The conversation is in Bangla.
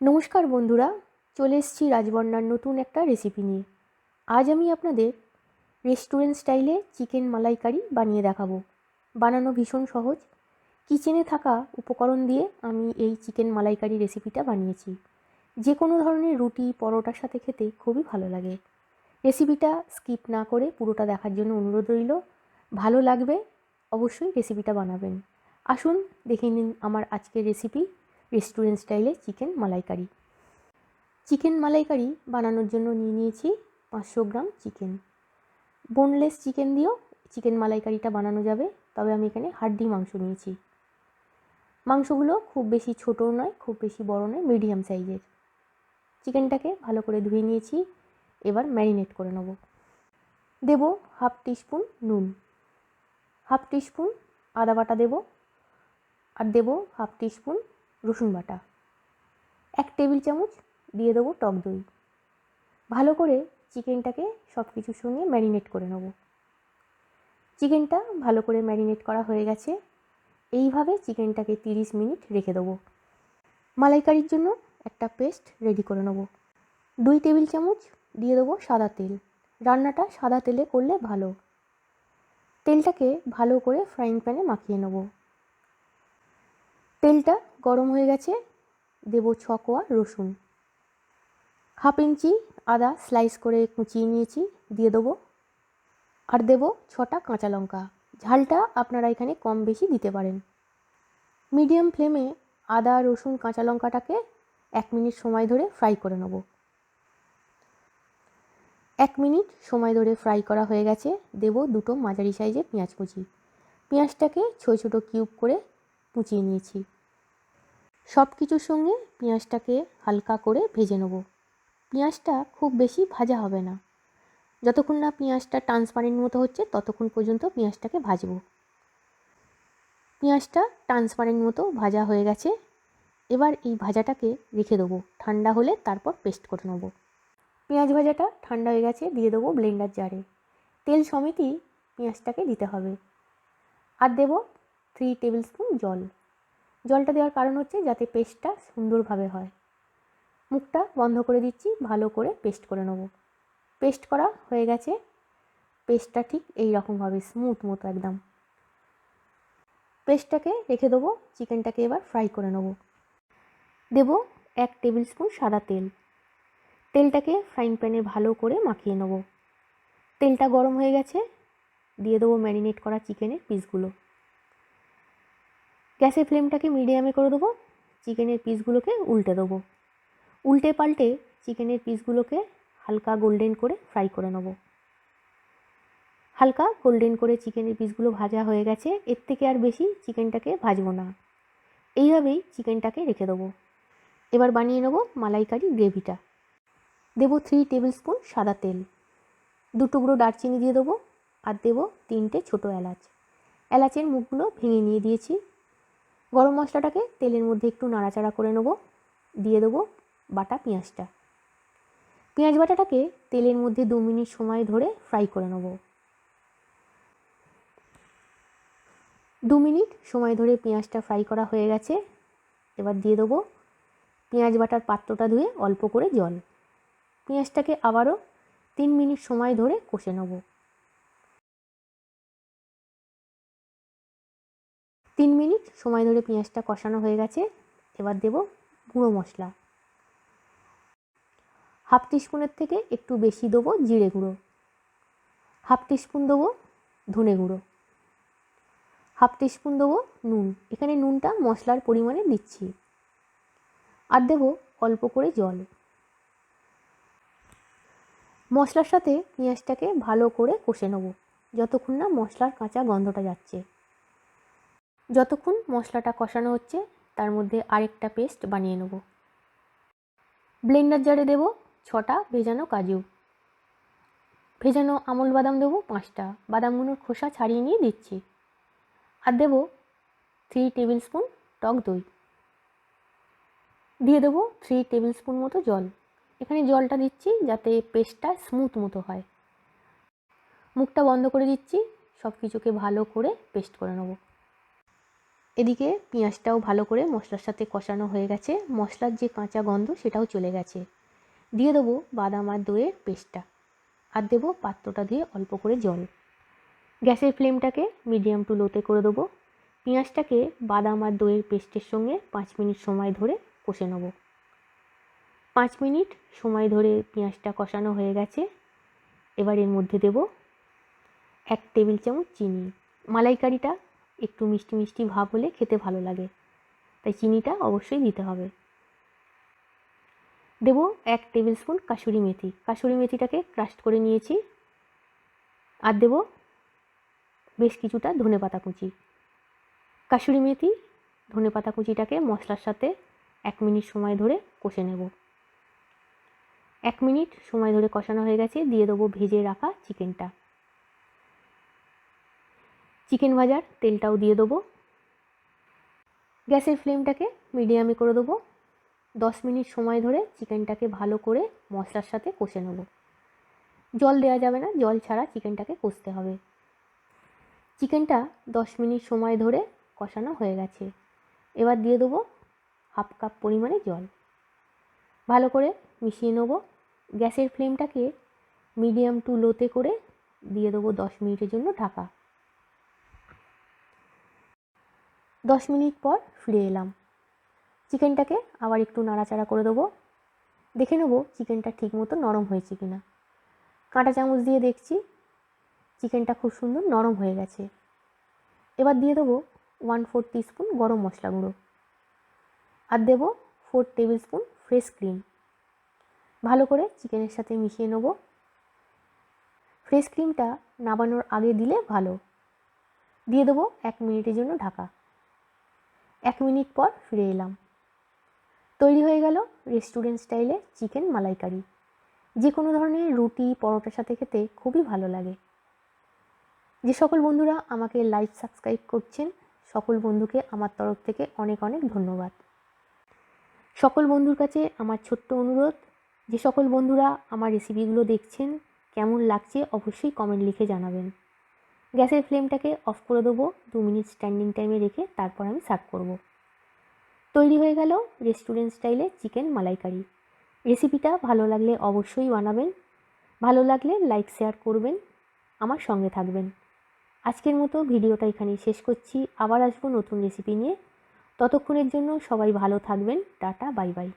নমস্কার বন্ধুরা, চলে এসেছি রাজবন্যার নতুন একটা রেসিপি নিয়ে। আজ আমি আপনাদের রেস্টুরেন্ট স্টাইলে চিকেন মালাইকারি বানিয়ে দেখাবো। বানানো ভীষণ সহজ। কিচেনে থাকা উপকরণ দিয়ে আমি এই চিকেন মালাইকারি রেসিপিটা বানিয়েছি। যে কোনো ধরনের রুটি পরোটার সাথে খেতে খুবই ভালো লাগে। রেসিপিটা স্কিপ না করে পুরোটা দেখার জন্য অনুরোধ রইল। ভালো লাগবে, অবশ্যই রেসিপিটা বানাবেন। আসুন দেখে নিন আমার আজকের রেসিপি, রেস্টুরেন্ট স্টাইলে চিকেন মালাইকারি। চিকেন মালাইকারি বানানোর জন্য নিয়ে নিয়েছি 500 গ্রাম চিকেন। বোনলেস চিকেন দিয়েও চিকেন মালাইকারিটা বানানো যাবে, তবে আমি এখানে হাড্ডি মাংস নিয়েছি। মাংসগুলো খুব বেশি ছোটও নয়, খুব বেশি বড় নয়, মিডিয়াম সাইজের। চিকেনটাকে ভালো করে ধুয়ে নিয়েছি। এবার ম্যারিনেট করে নেব। দেব হাফ টিস্পুন নুন, হাফ টিস্পুন আদা বাটা দেব, আর দেব হাফ টিস্পুন রসুন বাটা। 1 টেবিল চামচ দিয়ে দেবো টক দই। ভালো করে চিকেনটাকে সব কিছুর সঙ্গে ম্যারিনেট করে নেব। চিকেনটা ভালো করে ম্যারিনেট করা হয়ে গেছে। এইভাবে চিকেনটাকে 30 মিনিট রেখে দেবো। মালাইকারির জন্য একটা পেস্ট রেডি করে নেব। 2 টেবিল চামচ দিয়ে দেবো সাদা তেল। রান্নাটা সাদা তেলে করলে ভালো। তেলটাকে ভালো করে ফ্রাইং প্যানে মাখিয়ে নেব। তেলটা গরম হয়ে গেছে। দেব 6 কোয়া রসুন, হাফ ইঞ্চি আদা স্লাইস করে কুচিয়ে নিয়েছি, দিয়ে দেবো। আর দেব 6টা কাঁচা লঙ্কা। ঝালটা আপনারা এখানে কম বেশি দিতে পারেন। মিডিয়াম ফ্লেমে আদা রসুন কাঁচা লঙ্কাটাকে 1 মিনিট সময় ধরে ফ্রাই করে নেব। 1 মিনিট সময় ধরে ফ্রাই করা হয়ে গেছে। দেব 2টো মাঝারি সাইজের পেঁয়াজ কুচি। পেঁয়াজটাকে ছোট ছোট কিউব করে কুচিয়ে নিয়েছি। সব কিছুর সঙ্গে পেঁয়াজটাকে হালকা করে ভেজে নেব। পেঁয়াজটা খুব বেশি ভাজা হবে না। যতক্ষণ না পেঁয়াজটা ট্রান্সপারেন্ট মতো হচ্ছে ততক্ষণ পর্যন্ত পেঁয়াজটাকে ভাজবো। পেঁয়াজটা ট্রান্সপারেন্ট মতো ভাজা হয়ে গেছে। এবার এই ভাজাটাকে রেখে দেবো। ঠান্ডা হলে তারপর পেস্ট করে নেব। পেঁয়াজ ভাজাটা ঠান্ডা হয়ে গেছে, দিয়ে দেবো ব্লেন্ডার জারে। তেল সমেতই পেঁয়াজটাকে দিতে হবে। আর দেব 3 টেবিল স্পুন জল। জলটা দেওয়ার কারণ হচ্ছে যাতে পেস্টটা সুন্দরভাবে হয়। মুখটা বন্ধ করে দিচ্ছি, ভালো করে পেস্ট করে নেব। পেস্ট করা হয়ে গেছে। পেস্টটা ঠিক এই রকমভাবে স্মুথ মতো একদম। পেস্টটাকে রেখে দেবো। চিকেনটাকে এবার ফ্রাই করে নেব। দেব 1 টেবিল স্পুন সাদা তেল। তেলটাকে ফ্রাইং প্যানে ভালো করে মাখিয়ে নেব। তেলটা গরম হয়ে গেছে। দিয়ে দেবো ম্যারিনেট করা চিকেনের পিসগুলো। গ্যাসের ফ্লেমটাকে মিডিয়ামে করে দেবো। চিকেনের পিসগুলোকে উল্টে দেবো। উল্টে পাল্টে চিকেনের পিসগুলোকে হালকা গোল্ডেন করে ফ্রাই করে নেব। হালকা গোল্ডেন করে চিকেনের পিসগুলো ভাজা হয়ে গেছে। এর থেকে আর বেশি চিকেনটাকে ভাজবো না। এইভাবেই চিকেনটাকে রেখে দেবো। এবার বানিয়ে নেব মালাইকারি গ্রেভিটা। দেব 3 টেবিল স্পুন সাদা তেল। 2 টুকরো দারচিনি দিয়ে দেবো। আর দেব 3টে ছোটো এলাচ। এলাচের মুখগুলো ভেঙে নিয়ে দিয়েছি। গরম মশলাটাকে তেলের মধ্যে একটু নাড়াচাড়া করে নেব। দিয়ে দেবো বাটা পেঁয়াজটা। পেঁয়াজ বাটাটাকে তেলের মধ্যে 2 মিনিট সময় ধরে ফ্রাই করে নেব। 2 মিনিট সময় ধরে পেঁয়াজটা ফ্রাই করা হয়ে গেছে। এবার দিয়ে দেবো পেঁয়াজ বাটার পাত্রটা ধুয়ে অল্প করে জল। পেঁয়াজটাকে আবারও 3 মিনিট সময় ধরে কষে নেব। 3 মিনিট সময় ধরে পেঁয়াজটা কষানো হয়ে গেছে। এবার দেব গুঁড়ো মশলা। হাফ টিস্পুনের থেকে একটু বেশি দেবো জিরে গুঁড়ো। হাফ টিস্পুন দেবো ধনে গুঁড়ো। হাফ টিস্পুন দেবো নুন। এখানে নুনটা মশলার পরিমাণে দিচ্ছি। আর দেবো অল্প করে জল। মশলার সাথে পেঁয়াজটাকে ভালো করে কষে নেব যতক্ষণ না মশলার কাঁচা গন্ধটা যাচ্ছে। যতক্ষণ মশলাটা কষানো হচ্ছে তার মধ্যে আরেকটা পেস্ট বানিয়ে নেব। ব্লেন্ডার জারে দেব 6টা ভেজানো কাজু। ভেজানো আমল বাদাম দেবো 5টা। বাদামগুলোর খোসা ছাড়িয়ে নিয়ে দিচ্ছি। আর দেব 3 টেবিল স্পুন টক দই। দিয়ে দেবো 3 টেবিল স্পুন মতো জল। এখানে জলটা দিচ্ছি যাতে পেস্টটা স্মুথ মতো হয়। মুখটা বন্ধ করে দিচ্ছি। সব কিছুকে ভালো করে পেস্ট করে নেব। এদিকে পেঁয়াজটাও ভালো করে মশলার সাথে কষানো হয়ে গেছে, মশলার যে কাঁচা গন্ধ সেটাও চলে গেছে। দিয়ে দেবো বাদাম আর দইয়ের পেস্টটা, আর দেবো পাত্রটা দিয়ে অল্প করে জল। গ্যাসের ফ্লেমটাকে মিডিয়াম টু লোতে করে দেবো। পেঁয়াজটাকে বাদাম আর দইয়ের পেস্টের সঙ্গে 5 মিনিট সময় ধরে কষে নেব। 5 মিনিট সময় ধরে পেঁয়াজটা কষানো হয়ে গেছে। এবার এর মধ্যে দেব 1 টেবিল চামচ চিনি। মালাইকারিটা একটু মিষ্টি মিষ্টি ভাব হলে খেতে ভালো লাগে, তাই চিনিটা অবশ্যই দিতে হবে। দেব 1 টেবিল স্পুন কাসুরি মেথি। কাসুরি মেথিটাকে ক্রাশ করে নিয়েছি। আর দেব বেশ কিছুটা ধনেপাতা কুচি। কাসুরি মেথি ধনেপাতা কুচিটাকে মশলার সাথে 1 মিনিট সময় ধরে কষে নেব। 1 মিনিট সময় ধরে কষানো হয়ে গেছে। দিয়ে দেবো ভেজে রাখা চিকেনটা। চিকেন ভাজার তেলটাও দিয়ে দেবো। গ্যাসের ফ্লেমটাকে মিডিয়ামে করে দেবো। 10 মিনিট সময় ধরে চিকেনটাকে ভালো করে মশলার সাথে কষে নেব। জল দেওয়া যাবে না, জল ছাড়া চিকেনটাকে কষতে হবে। চিকেনটা 10 মিনিট সময় ধরে কষানো হয়ে গেছে। এবার দিয়ে দেবো 1/2 কাপ পরিমাণে জল। ভালো করে মিশিয়ে নেব। গ্যাসের ফ্লেমটাকে মিডিয়াম টু লোতে করে দিয়ে দেবো 10 মিনিটের জন্য ঢাকা। 10 মিনিট পর ফিরে এলাম। চিকেনটাকে আবার একটু নাড়াচাড়া করে দেবো। দেখে নেব চিকেনটা ঠিকমতো নরম হয়েছে কিনা। কাঁটা চামচ দিয়ে দেখছি চিকেনটা খুব সুন্দর নরম হয়ে গেছে। এবার দিয়ে দেবো 1/4 টিস্পুন গরম মশলা গুঁড়ো, আর দেবো 4 টেবিল স্পুন ফ্রেশ ক্রিম। ভালো করে চিকেনের সাথে মিশিয়ে নেব। ফ্রেশ ক্রিমটা নামানোর আগে দিলে ভালো। দিয়ে দেবো 1 মিনিটের জন্য ঢাকা। 1 মিনিট পর ফিরে এলাম। তৈরি হয়ে গেল রেস্টুরেন্ট স্টাইলে চিকেন মালাইকারি। যে কোনো ধরনের রুটি পরোটার সাথে খেতে খুবই ভালো লাগে। যে সকল বন্ধুরা আমাকে লাইক সাবস্ক্রাইব করছেন, সকল বন্ধুকে আমার তরফ থেকে অনেক অনেক ধন্যবাদ। সকল বন্ধুর কাছে আমার ছোট্ট অনুরোধ, যে সকল বন্ধুরা আমার রেসিপিগুলো দেখছেন কেমন লাগছে অবশ্যই কমেন্ট লিখে জানাবেন। গ্যাসের ফ্লেমটাকে অফ করে দেবো। 2 মিনিট স্ট্যান্ডিং টাইমে রেখে তারপর আমি সার্ভ করব। তৈরি হয়ে গেল রেস্টুরেন্ট স্টাইলে চিকেন মালাইকারি। রেসিপিটা ভালো লাগলে অবশ্যই বানাবেন। ভালো লাগলে লাইক শেয়ার করবেন, আমার সঙ্গে থাকবেন। আজকের মতো ভিডিওটা এখানেই শেষ করছি। আবার আসবো নতুন রেসিপি নিয়ে। ততক্ষণের জন্য সবাই ভালো থাকবেন। Tata, bye bye.